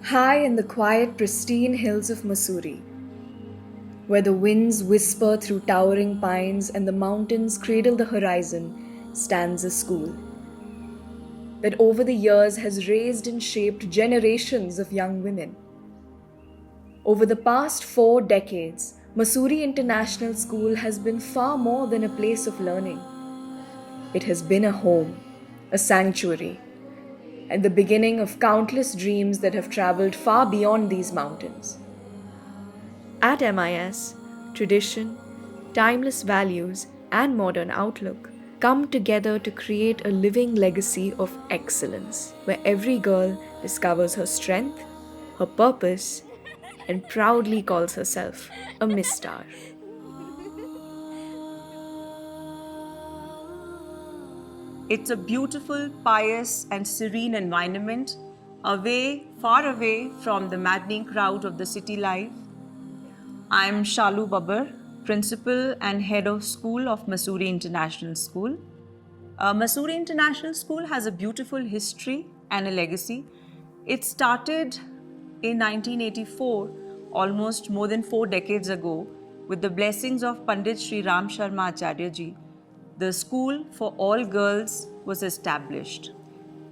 High in the quiet, pristine hills of Mussoorie, where the winds whisper through towering pines and the mountains cradle the horizon, stands a school that over the years has raised and shaped generations of young women. Over the past 4 decades, Mussoorie International School has been far more than a place of learning. It has been a home, a sanctuary, and the beginning of countless dreams that have traveled far beyond these mountains. At MIS, tradition, timeless values, and modern outlook come together to create a living legacy of excellence, where every girl discovers her strength, her purpose, and proudly calls herself a Miss Star. It's a beautiful, pious, and serene environment, far away from the maddening crowd of the city life. I'm Shalu Babbar, Principal and Head of School of Mussoorie International School. Mussoorie International School has a beautiful history and a legacy. It started in 1984, almost more than 4 decades ago, with the blessings of Pandit Sri Ram Sharma Acharya Ji. The school for all girls was established.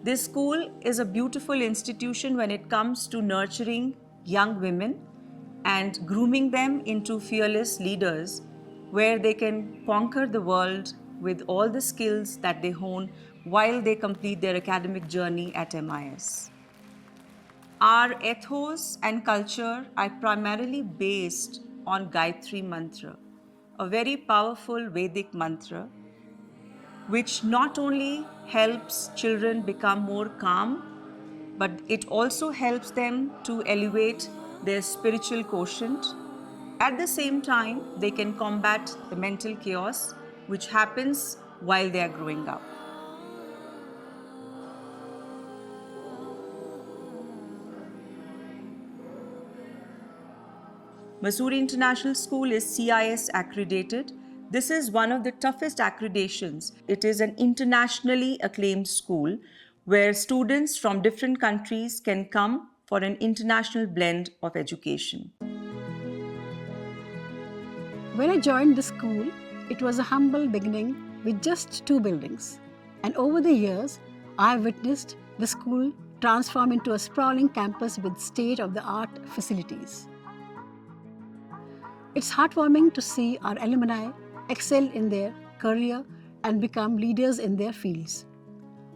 This school is a beautiful institution when it comes to nurturing young women and grooming them into fearless leaders where they can conquer the world with all the skills that they hone while they complete their academic journey at MIS. Our ethos and culture are primarily based on Gayatri Mantra, a very powerful Vedic mantra which not only helps children become more calm, but it also helps them to elevate their spiritual quotient. At the same time, they can combat the mental chaos which happens while they are growing up. Mussoorie International School is CIS accredited. This is one of the toughest accreditations. It is an internationally acclaimed school where students from different countries can come for an international blend of education. When I joined the school, it was a humble beginning with just 2 buildings. And over the years, I have witnessed the school transform into a sprawling campus with state-of-the-art facilities. It's heartwarming to see our alumni excel in their career and become leaders in their fields.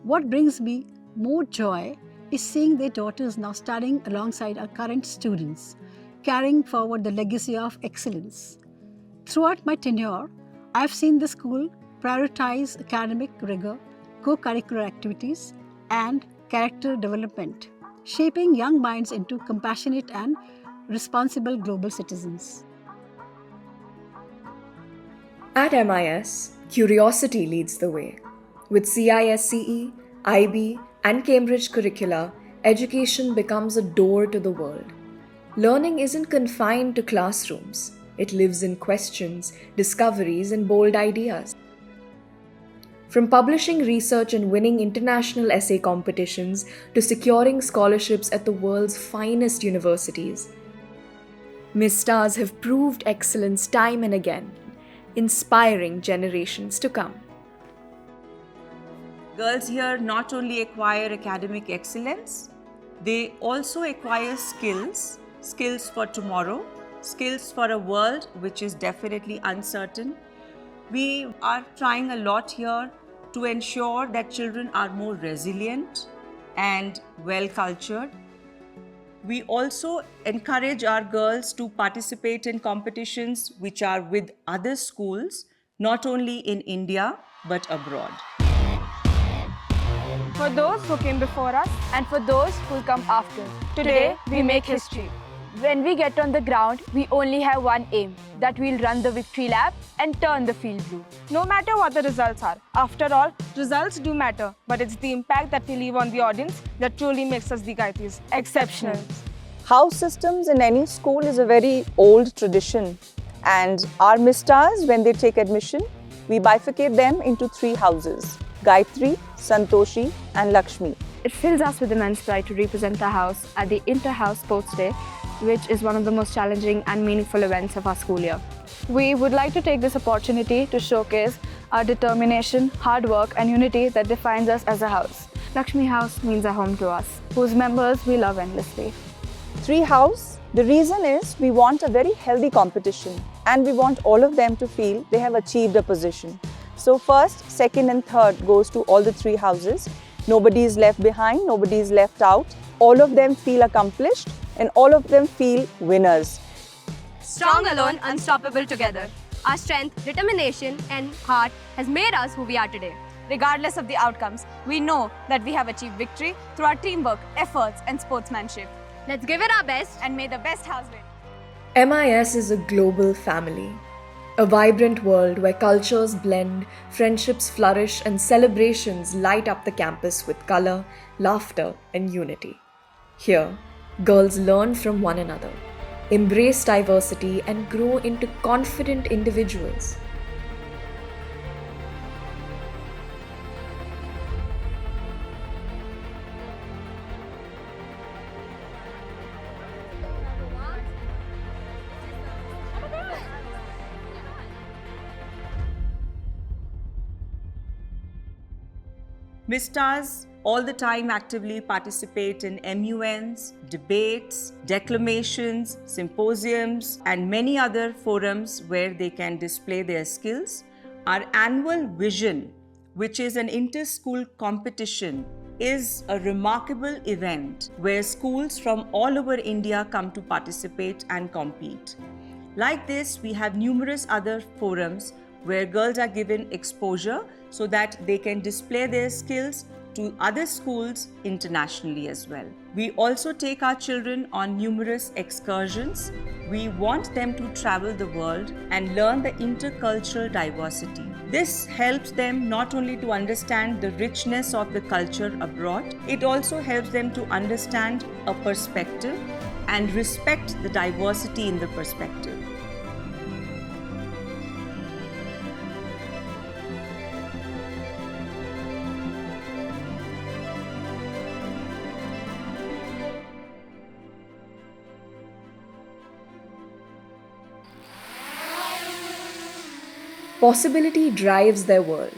What brings me more joy is seeing their daughters now studying alongside our current students, carrying forward the legacy of excellence. Throughout my tenure, I've seen the school prioritize academic rigor, co-curricular activities, and character development, shaping young minds into compassionate and responsible global citizens. At MIS, curiosity leads the way. With CISCE, IB, and Cambridge curricula, education becomes a door to the world. Learning isn't confined to classrooms. It lives in questions, discoveries, and bold ideas. From publishing research and winning international essay competitions to securing scholarships at the world's finest universities, Miss Stars have proved excellence time and again, inspiring generations to come. Girls here not only acquire academic excellence, they also acquire skills for tomorrow, skills for a world which is definitely uncertain. We are trying a lot here to ensure that children are more resilient and well-cultured. We also encourage our girls to participate in competitions which are with other schools, not only in India, but abroad. For those who came before us and for those who will come after, today we make history. When we get on the ground, we only have one aim, that we'll run the victory lap and turn the field blue. No matter what the results are, after all, results do matter, but it's the impact that we leave on the audience that truly makes us the Gayatris exceptional. House systems in any school is a very old tradition, and our Miss Stars, when they take admission, we bifurcate them into 3 houses: Gayatri, Santoshi and Lakshmi. It fills us with immense pride to represent our house at the Inter-House Sports Day, which is one of the most challenging and meaningful events of our school year. We would like to take this opportunity to showcase our determination, hard work and unity that defines us as a house. Lakshmi House means a home to us, whose members we love endlessly. Tree House, the reason is we want a very healthy competition and we want all of them to feel they have achieved a position. So first, second and third goes to all the 3 houses. Nobody is left behind, nobody is left out. All of them feel accomplished and all of them feel winners. Strong alone, unstoppable together. Our strength, determination and heart has made us who we are today. Regardless of the outcomes, we know that we have achieved victory through our teamwork, efforts and sportsmanship. Let's give it our best And may the best house win. MIS is a global family, a vibrant world where cultures blend, friendships flourish, and celebrations light up the campus with color, laughter, and unity. Here, girls learn from one another, embrace diversity, and grow into confident individuals. Mistars all the time actively participate in MUNs, debates, declamations, symposiums, and many other forums where they can display their skills. Our annual Vision, which is an inter-school competition, is a remarkable event where schools from all over India come to participate and compete. Like this, we have numerous other forums where girls are given exposure so that they can display their skills to other schools internationally as well. We also take our children on numerous excursions. We want them to travel the world and learn the intercultural diversity. This helps them not only to understand the richness of the culture abroad, it also helps them to understand a perspective and respect the diversity in the perspective. Possibility drives their world.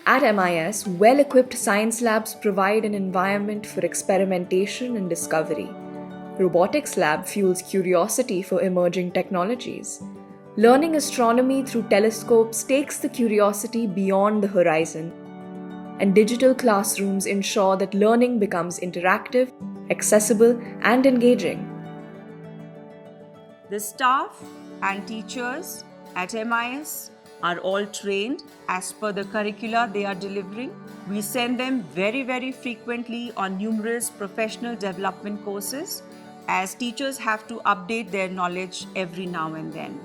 At MIS, well-equipped science labs provide an environment for experimentation and discovery. Robotics lab fuels curiosity for emerging technologies. Learning astronomy through telescopes takes the curiosity beyond the horizon. And digital classrooms ensure that learning becomes interactive, accessible, and engaging. The staff and teachers at MIS are all trained as per the curricula they are delivering. We send them very frequently on numerous professional development courses as teachers have to update their knowledge every now and then.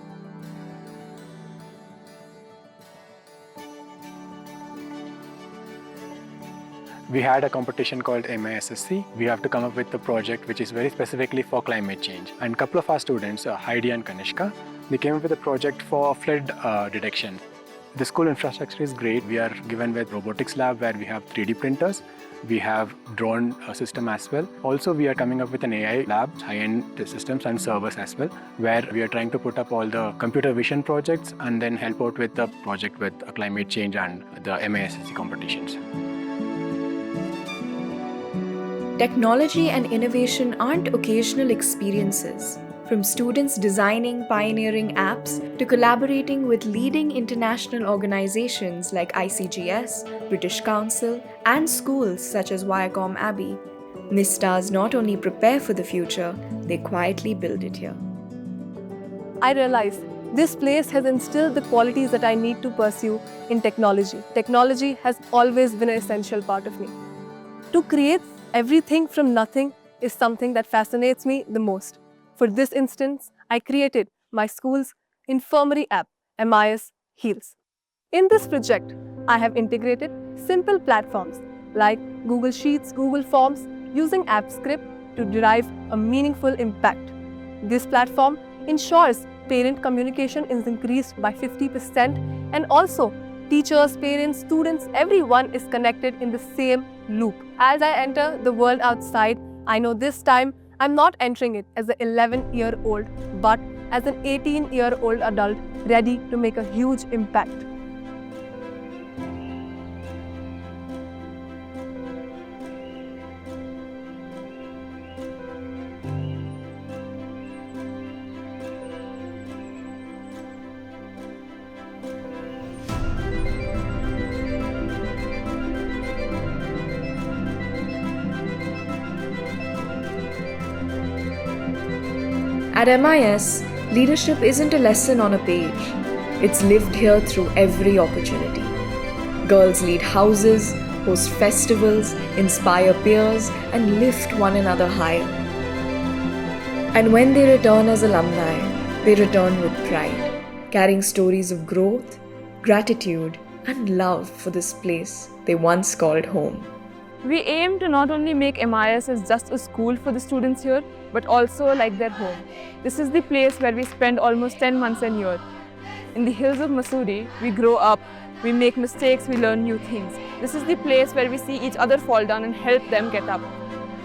We had a competition called MISSC. We have to come up with a project which is very specifically for climate change. And a couple of our students, Heidi and Kanishka, they came up with a project for flood detection. The school infrastructure is great. We are given with robotics lab where we have 3D printers. We have drone system as well. Also, we are coming up with an AI lab, high-end systems and servers as well, where we are trying to put up all the computer vision projects and then help out with the project with climate change and the MISSC competitions. Technology and innovation aren't occasional experiences. From students designing pioneering apps to collaborating with leading international organizations like ICGS, British Council, and schools such as Viacom Abbey, Mistars not only prepare for the future, they quietly build it here. I realize this place has instilled the qualities that I need to pursue in technology. Technology has always been an essential part of me. To create everything from nothing is something that fascinates me the most. For this instance, I created my school's infirmary app, MIS Heals. In this project, I have integrated simple platforms like Google Sheets, Google Forms using AppScript to derive a meaningful impact. This platform ensures parent communication is increased by 50% and also Teachers, parents, students, everyone is connected in the same loop. As I enter the world outside, I know this time I'm not entering it as an 11-year-old, but as an 18-year-old adult ready to make a huge impact. At MIS, leadership isn't a lesson on a page. It's lived here through every opportunity. Girls lead houses, host festivals, inspire peers, and lift one another higher. And when they return as alumni, they return with pride, carrying stories of growth, gratitude, and love for this place they once called home. We aim to not only make MIS as just a school for the students here, but also like their home. This is the place where we spend almost 10 months a year. In the hills of Mussoorie, we grow up, we make mistakes, we learn new things. This is the place where we see each other fall down and help them get up.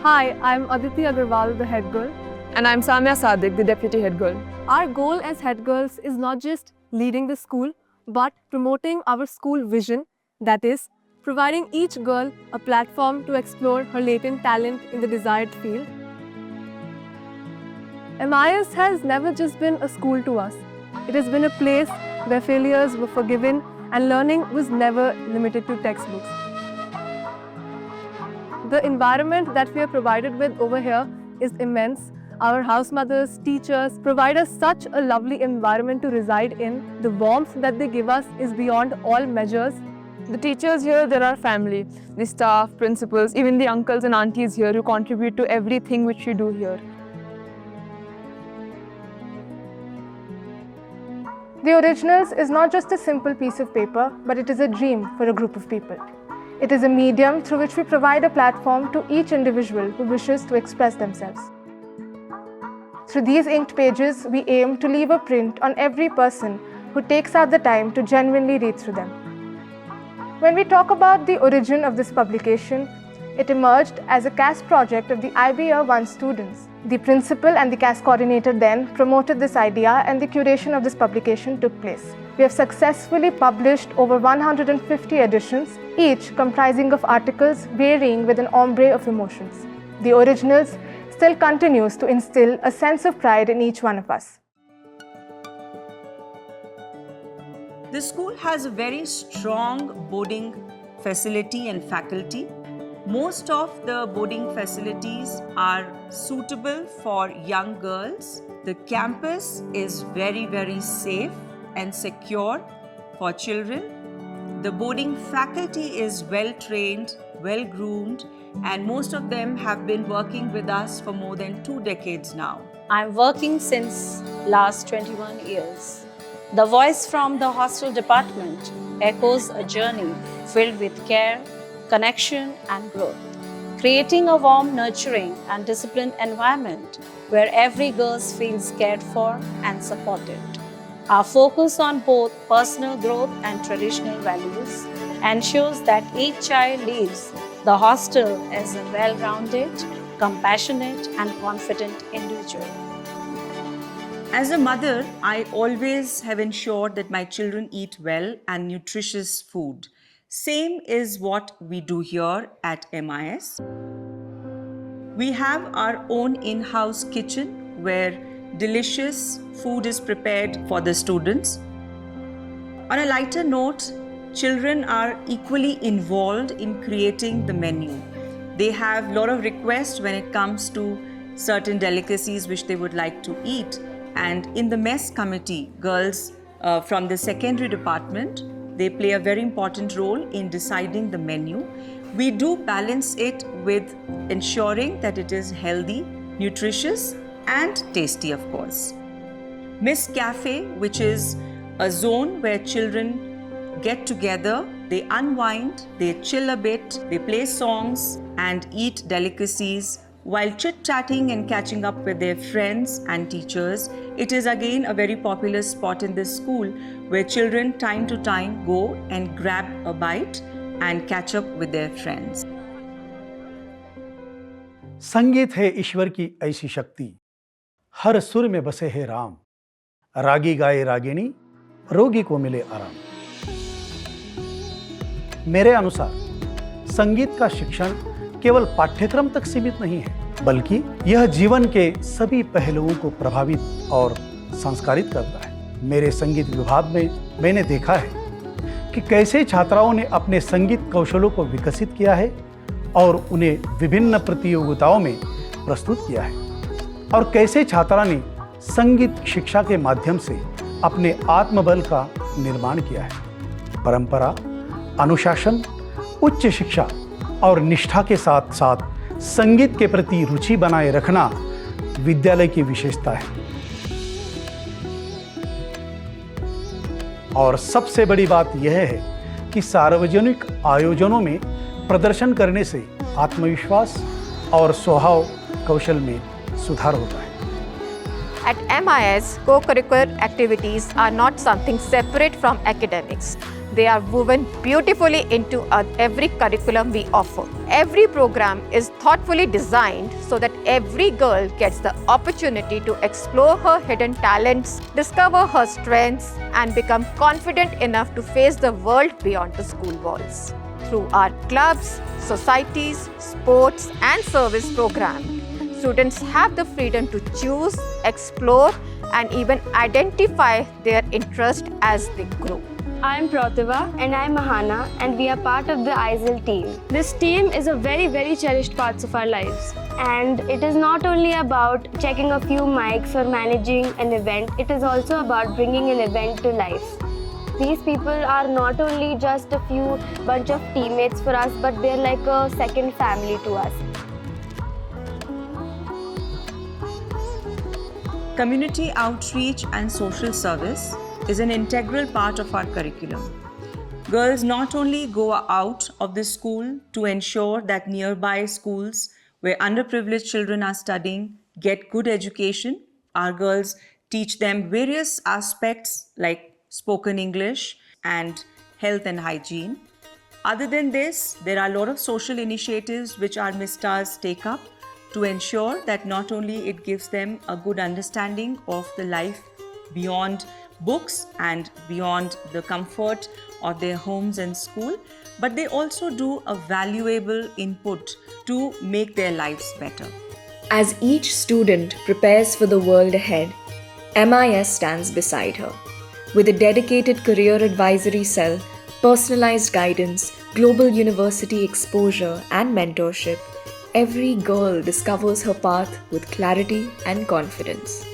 Hi, I'm Aditi Agarwal, the head girl. And I'm Samya Sadiq, the deputy head girl. Our goal as head girls is not just leading the school, but promoting our school vision, that is, providing each girl a platform to explore her latent talent in the desired field. MIS has never just been a school to us. It has been a place where failures were forgiven and learning was never limited to textbooks. The environment that we are provided with over here is immense. Our house mothers, teachers provide us such a lovely environment to reside in. The warmth that they give us is beyond all measures. The teachers here, they're our family. The staff, principals, even the uncles and aunties here who contribute to everything which we do here. The Originals is not just a simple piece of paper, but it is a dream for a group of people. It is a medium through which we provide a platform to each individual who wishes to express themselves. Through these inked pages, we aim to leave a print on every person who takes out the time to genuinely read through them. When we talk about the origin of this publication, it emerged as a CAS project of the IB Year 1 students. The principal and the CAS coordinator then promoted this idea and the curation of this publication took place. We have successfully published over 150 editions, each comprising of articles varying with an ombre of emotions. The Originals still continues to instill a sense of pride in each one of us. The school has a very strong boarding facility and faculty. Most of the boarding facilities are suitable for young girls. The campus is very safe and secure for children. The boarding faculty is well trained, well groomed, and most of them have been working with us for more than 2 decades now. I'm working since last 21 years. The voice from the hostel department echoes a journey filled with care, connection and growth, creating a warm, nurturing and disciplined environment where every girl feels cared for and supported. Our focus on both personal growth and traditional values ensures that each child leaves the hostel as a well-rounded, compassionate and confident individual. As a mother, I always have ensured that my children eat well and nutritious food. Same is what we do here at MIS. We have our own in-house kitchen where delicious food is prepared for the students. On a lighter note, children are equally involved in creating the menu. They have a lot of requests when it comes to certain delicacies which they would like to eat. And in the mess committee, girls from the secondary department, they play a very important role in deciding the menu. We do balance it with ensuring that it is healthy, nutritious and tasty, of course. Miss Cafe, which is a zone where children get together, they unwind, they chill a bit, they play songs and eat delicacies While chit-chatting and catching up with their friends and teachers, it is again a very popular spot in this school where children time to time go and grab a bite and catch up with their friends. संगीत है ईश्वर की ऐसी शक्ति, हर सुर में बसे है राम, रागी गाए रागिणी, रोगी को मिले आराम। मेरे अनुसार संगीत का शिक्षण केवल पाठ्यक्रम तक सीमित नहीं है, बल्कि यह जीवन के सभी पहलुओं को प्रभावित और संस्कारित करता है। मेरे संगीत विभाग में मैंने देखा है कि कैसे छात्राओं ने अपने संगीत कौशलों को विकसित किया है और उन्हें विभिन्न प्रतियोगिताओं में प्रस्तुत किया है, और कैसे छात्रा ने संगीत शिक्षा के माध्यम से अपने आत्मबल का निर्माण किया है। परंपरा, अनुशासन, उच्च शिक्षा और निष्ठा के साथ साथ संगीत के प्रति रुचि बनाए रखना विद्यालय की विशेषता है। और सबसे बड़ी बात यह है कि सार्वजनिक आयोजनों में प्रदर्शन करने से आत्मविश्वास और स्वभाव कौशल में सुधार होता है। At MIS, co-curricular activities are not something separate from academics. They are woven beautifully into every curriculum we offer. Every program is thoughtfully designed so that every girl gets the opportunity to explore her hidden talents, discover her strengths, and become confident enough to face the world beyond the school walls. Through our clubs, societies, sports, and service programs, students have the freedom to choose, explore, and even identify their interest as they grow. I'm Pratibha and I'm Mahana, and we are part of the ISL team. This team is a very cherished part of our lives. And it is not only about checking a few mics or managing an event, it is also about bringing an event to life. These people are not only just a few bunch of teammates for us, but they're like a second family to us. Community outreach and social service is an integral part of our curriculum. Girls not only go out of the school to ensure that nearby schools where underprivileged children are studying get good education. Our girls teach them various aspects like spoken English and health and hygiene. Other than this, there are a lot of social initiatives which our Miss Stars take up to ensure that not only it gives them a good understanding of the life beyond books and beyond the comfort of their homes and school, but they also do a valuable input to make their lives better. As each student prepares for the world ahead, MIS stands beside her. With a dedicated career advisory cell, personalized guidance, global university exposure, and mentorship, every girl discovers her path with clarity and confidence.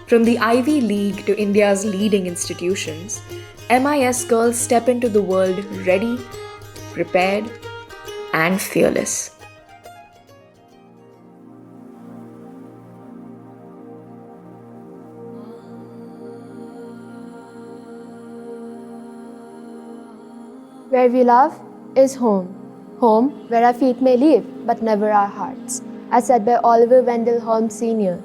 From the Ivy League to India's leading institutions, MIS girls step into the world ready, prepared, and fearless. Where we love is home. Home where our feet may leave, but never our hearts, as said by Oliver Wendell Holmes Sr.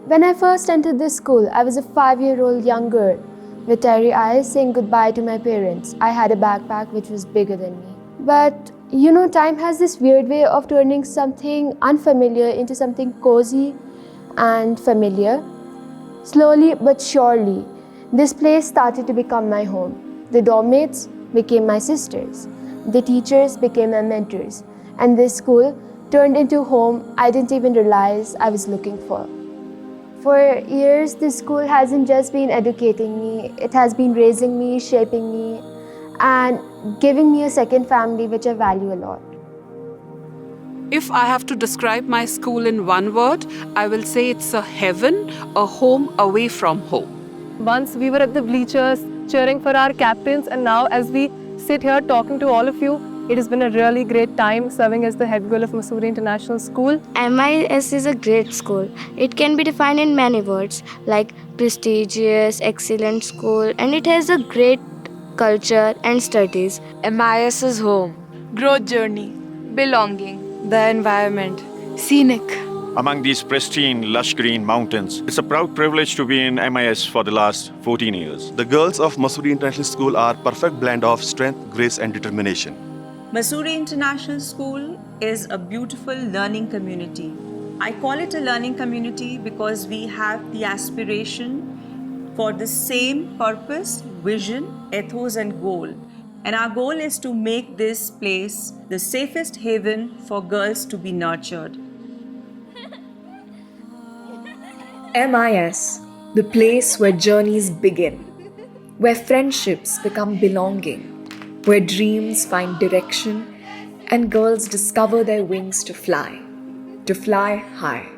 When I first entered this school, I was a 5-year-old young girl with teary eyes saying goodbye to my parents. I had a backpack which was bigger than me. But you know, time has this weird way of turning something unfamiliar into something cozy and familiar. Slowly but surely, this place started to become my home. The dorm mates became my sisters. The teachers became my mentors. And this school turned into home I didn't even realize I was looking for. For years, this school hasn't just been educating me, it has been raising me, shaping me, and giving me a second family which I value a lot. If I have to describe my school in one word, I will say it's a heaven, a home away from home. Once we were at the bleachers cheering for our captains, and now as we sit here talking to all of you, it has been a really great time serving as the head girl of Mussoorie International School. MIS is a great school. It can be defined in many words like prestigious, excellent school, and it has a great culture and studies. MIS is home, growth journey, belonging, the environment, scenic. Among these pristine, lush green mountains, it's a proud privilege to be in MIS for the last 14 years. The girls of Mussoorie International School are a perfect blend of strength, grace and determination. Mussoorie International School is a beautiful learning community. I call it a learning community because we have the aspiration for the same purpose, vision, ethos and goal. And our goal is to make this place the safest haven for girls to be nurtured. MIS, the place where journeys begin, where friendships become belonging, where dreams find direction and girls discover their wings to fly high.